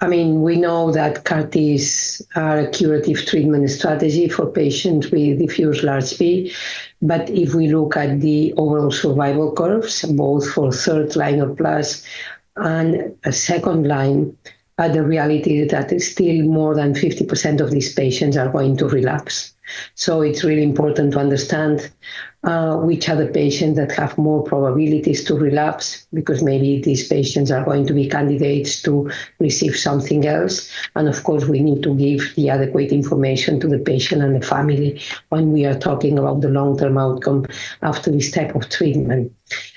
We know that CAR-Ts are a curative treatment strategy for patients with diffuse large B, but if we look at the overall survival curves, both for third line or plus and a second line, the reality is that still more than 50% of these patients are going to relapse. So it's really important to understand which are the patients that have more probabilities to relapse, because maybe these patients are going to be candidates to receive something else. And of course, we need to give the adequate information to the patient and the family when we are talking about the long-term outcome after this type of treatment.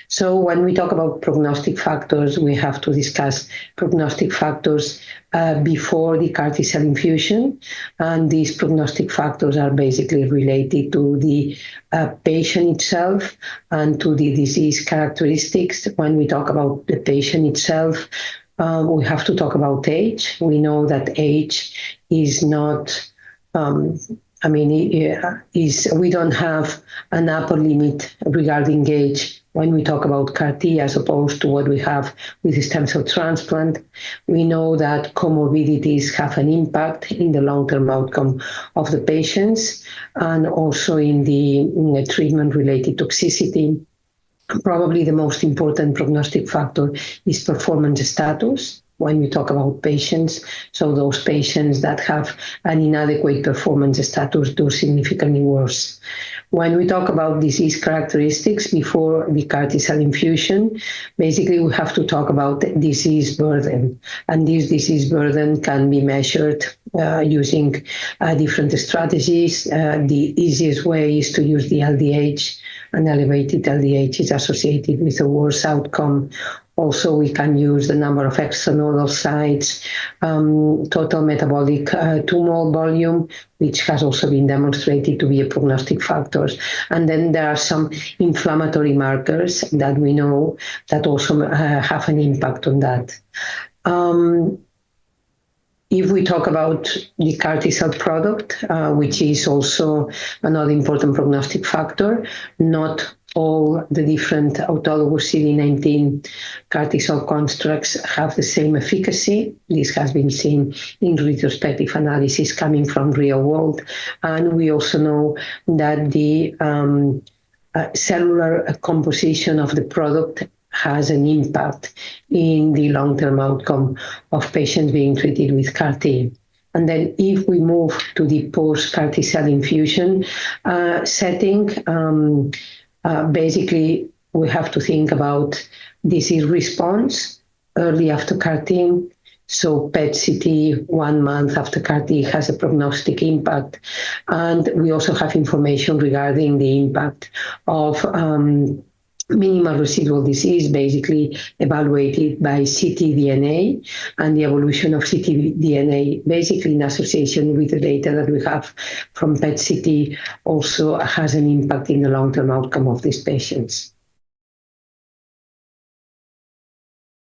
So when we talk about prognostic factors, we have to discuss prognostic factors before the CAR T-cell infusion. And these prognostic factors are basically related to the patient itself and to the disease characteristics. When we talk about the patient itself, we have to talk about age. We know that age is not... we don't have an upper limit regarding age when we talk about CAR-T, as opposed to what we have with the stem cell transplant. We know that comorbidities have an impact in the long-term outcome of the patients and also in the treatment-related toxicity. Probably the most important prognostic factor is performance status when we talk about patients. So those patients that have an inadequate performance status do significantly worse. When we talk about disease characteristics before the CAR T-cell infusion, basically we have to talk about disease burden. And this disease burden can be measured using different strategies. The easiest way is to use the LDH. An elevated LDH is associated with a worse outcome. Also, we can use the number of extranodal sites, total metabolic tumor volume, which has also been demonstrated to be a prognostic factor. And then there are some inflammatory markers that we know that also have an impact on that. If we talk about the CAR T-cell product, which is also another important prognostic factor, not all the different autologous CD19 CAR T-cell constructs have the same efficacy. This has been seen in retrospective analysis coming from real world. And we also know that the cellular composition of the product has an impact in the long-term outcome of patients being treated with CAR-T. And then if we move to the post-CAR T-cell infusion setting, basically we have to think about disease response early after CAR-T. So PET-CT 1 month after CAR-T has a prognostic impact. And we also have information regarding the impact of minimal residual disease, basically evaluated by ctDNA, and the evolution of ctDNA, basically in association with the data that we have from PET-CT, also has an impact in the long-term outcome of these patients.